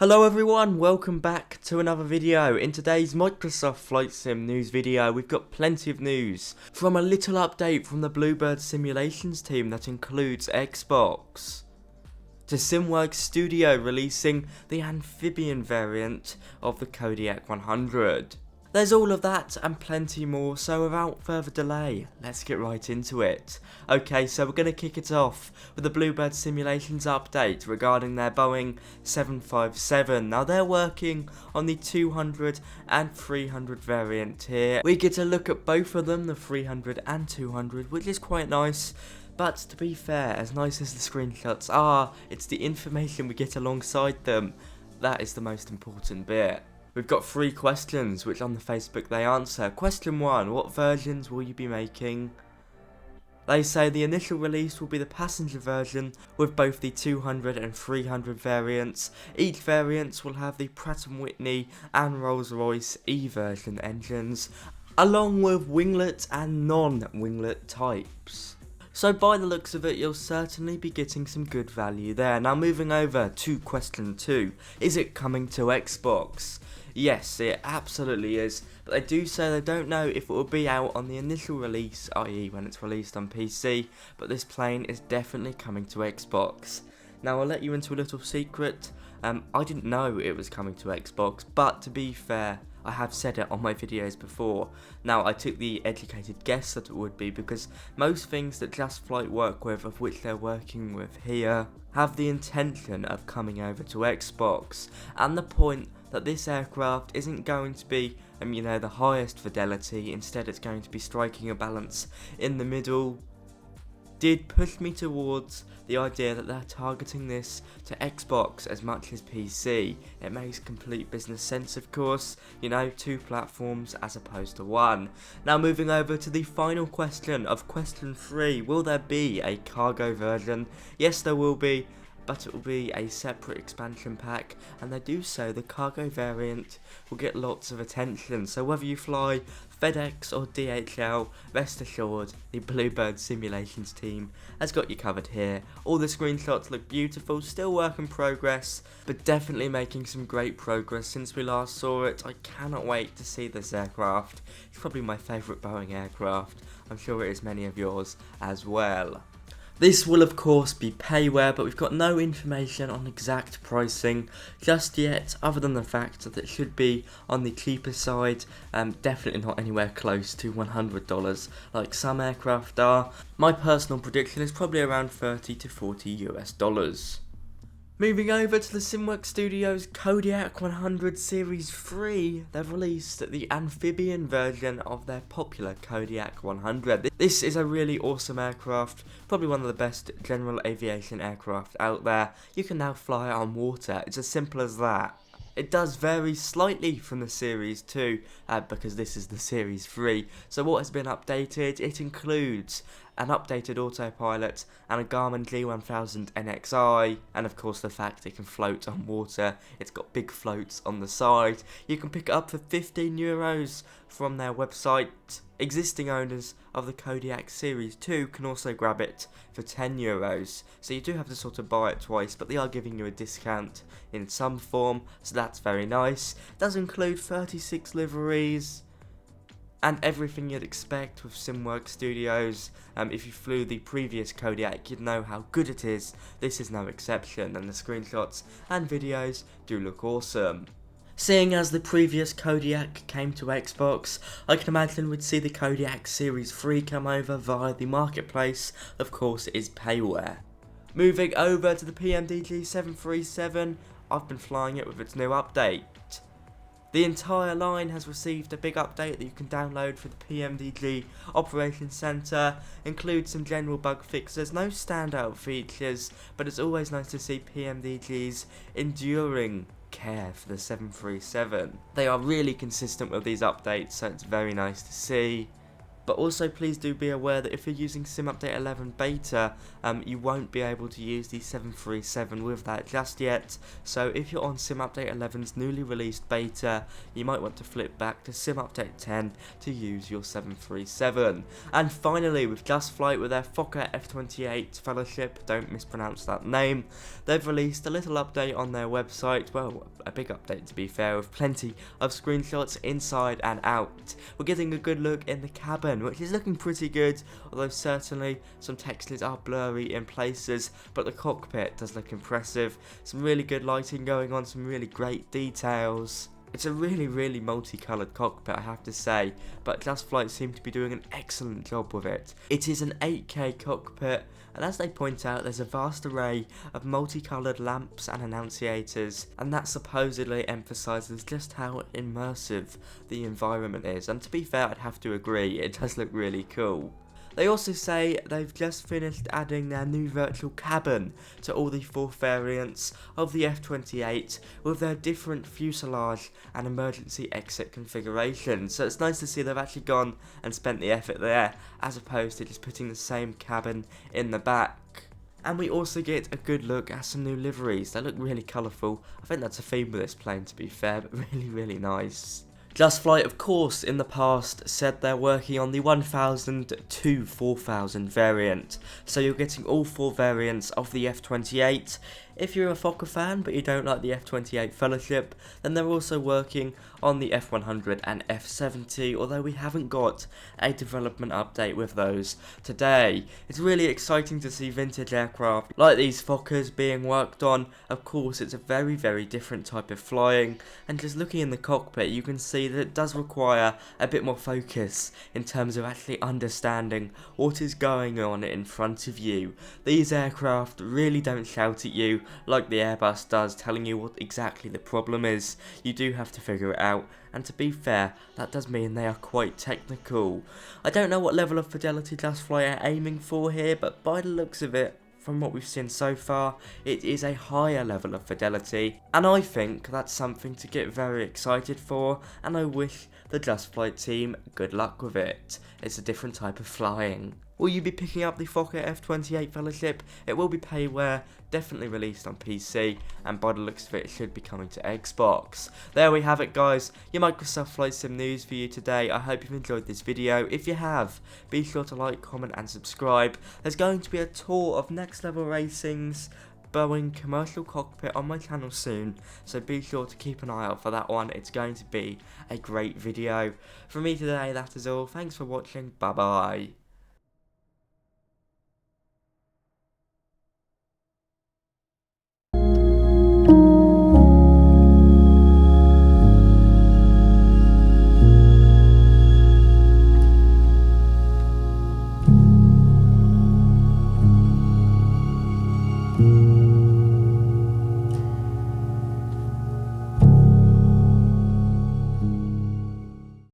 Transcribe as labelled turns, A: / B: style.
A: Hello everyone, welcome back to another video. In today's Microsoft Flight Sim news video, we've got plenty of news. From a little update from the Bluebird Simulations team that includes Xbox, to SimWorks Studio releasing the amphibian variant of the Kodiak 100. There's all of that and plenty more, so without further delay, let's get right into it. Okay, so we're going to kick it off with the Bluebird Simulations update regarding their Boeing 757. Now they're working on the 200 and 300 variant here. We get to look at both of them, the 300 and 200, which is quite nice. But to be fair, as nice as the screenshots are, it's the information we get alongside them that is the most important bit. We've got 3 questions, which on the Facebook they answer. Question 1, what versions will you be making? They say the initial release will be the passenger version with both the 200 and 300 variants. Each variant will have the Pratt & Whitney and Rolls-Royce E-version engines, along with winglet and non-winglet types. So by the looks of it, you'll certainly be getting some good value there. Now moving over to question 2, is it coming to Xbox? Yes, it absolutely is, but they do say they don't know if it will be out on the initial release, i.e. when it's released on PC, but this plane is definitely coming to Xbox. Now I'll let you into a little secret, I didn't know it was coming to Xbox, but to be fair, I have said it on my videos before. Now I took the educated guess that it would be because most things that JustFlight work with, of which they're working with here, have the intention of coming over to Xbox, and the point that this aircraft isn't going to be the highest fidelity, instead it's going to be striking a balance in the middle, did push me towards the idea that they're targeting this to Xbox as much as PC. It makes complete business sense, of course, 2 platforms as opposed to 1. Now moving over to the final question of question 3, will there be a cargo version? Yes, there will be, but it will be a separate expansion pack, and they do so the cargo variant will get lots of attention. So whether you fly FedEx or DHL, rest assured the Bluebird Simulations team has got you covered here. All the screenshots look beautiful, still work in progress, but definitely making some great progress since we last saw it. I cannot wait to see this aircraft. It's probably my favourite Boeing aircraft. I'm sure it is many of yours as well. This will of course be payware, but we've got no information on exact pricing just yet, other than the fact that it should be on the cheaper side, definitely not anywhere close to $100 like some aircraft are. My personal prediction is probably around $30 to $40 US. Moving over to the SimWorks Studios Kodiak 100 Series 3, they've released the amphibian version of their popular Kodiak 100. This is a really awesome aircraft, probably one of the best general aviation aircraft out there. You can now fly on water, it's as simple as that. It does vary slightly from the Series 2, because this is the Series 3. So what has been updated? It includes an updated autopilot and a Garmin G1000 NXI, and of course the fact it can float on water. It's got big floats on the side. You can pick it up for €15 from their website. Existing owners of the Kodiak Series 2 can also grab it for €10, so you do have to sort of buy it twice, but they are giving you a discount in some form, so that's very nice. It does include 36 liveries and everything you'd expect with SimWorks Studios. If you flew the previous Kodiak, you'd know how good it is. This is no exception, and the screenshots and videos do look awesome. Seeing as the previous Kodiak came to Xbox, I can imagine we'd see the Kodiak Series 3 come over via the marketplace. Of course, it is payware. Moving over to the PMDG 737, I've been flying it with its new update. The entire line has received a big update that you can download for the PMDG Operations Center. Includes some general bug fixes, no standout features, but it's always nice to see PMDG's enduring care for the 737. They are really consistent with these updates, so it's very nice to see. But also please do be aware that if you're using Sim Update 11 Beta, you won't be able to use the 737 with that just yet. So if you're on Sim Update 11's newly released beta, you might want to flip back to Sim Update 10 to use your 737. And finally, with JustFlight with their Kodiak F28 fellowship, don't mispronounce that name, they've released a little update on their website. Well, a big update to be fair, with plenty of screenshots inside and out. We're getting a good look in the cabin, which is looking pretty good, although certainly some textures are blurry in places, but the cockpit does look impressive. Some really good lighting going on, some really great details. It's a really multicoloured cockpit, I have to say, but JustFlight seem to be doing an excellent job with it. It is an 8K cockpit, and as they point out, there's a vast array of multicoloured lamps and annunciators, and that supposedly emphasises just how immersive the environment is, and to be fair, I'd have to agree, it does look really cool. They also say they've just finished adding their new virtual cabin to all the 4 variants of the F28 with their different fuselage and emergency exit configurations. So it's nice to see they've actually gone and spent the effort there, as opposed to just putting the same cabin in the back. And we also get a good look at some new liveries. They look really colourful. I think that's a theme with this plane, to be fair, but really nice. JustFlight, of course, in the past said they're working on the 1000 to 4000 variant, so you're getting all 4 variants of the F28. If you're a Fokker fan but you don't like the F28 Fellowship, then they're also working on the F100 and F70, although we haven't got a development update with those today. It's really exciting to see vintage aircraft like these Fokkers being worked on. Of course, it's a very different type of flying, and just looking in the cockpit you can see that it does require a bit more focus in terms of actually understanding what is going on in front of you. These aircraft really don't shout at you like the Airbus does, telling you what exactly the problem is. You do have to figure it out, and to be fair, that does mean they are quite technical. I don't know what level of fidelity JustFlight are aiming for here, but by the looks of it, from what we've seen so far, it is a higher level of fidelity, and I think that's something to get very excited for, and I wish the JustFlight team good luck with it. It's a different type of flying. Will you be picking up the Fokker F28 Fellowship? It will be payware, definitely released on PC, and by the looks of it, it should be coming to Xbox. There we have it, guys, your Microsoft Flight Sim news for you today. I hope you've enjoyed this video. If you have, be sure to like, comment and subscribe. There's going to be a tour of Next Level Racing's Boeing commercial cockpit on my channel soon, so be sure to keep an eye out for that one. It's going to be a great video. From me today, that is all. Thanks for watching. Bye bye.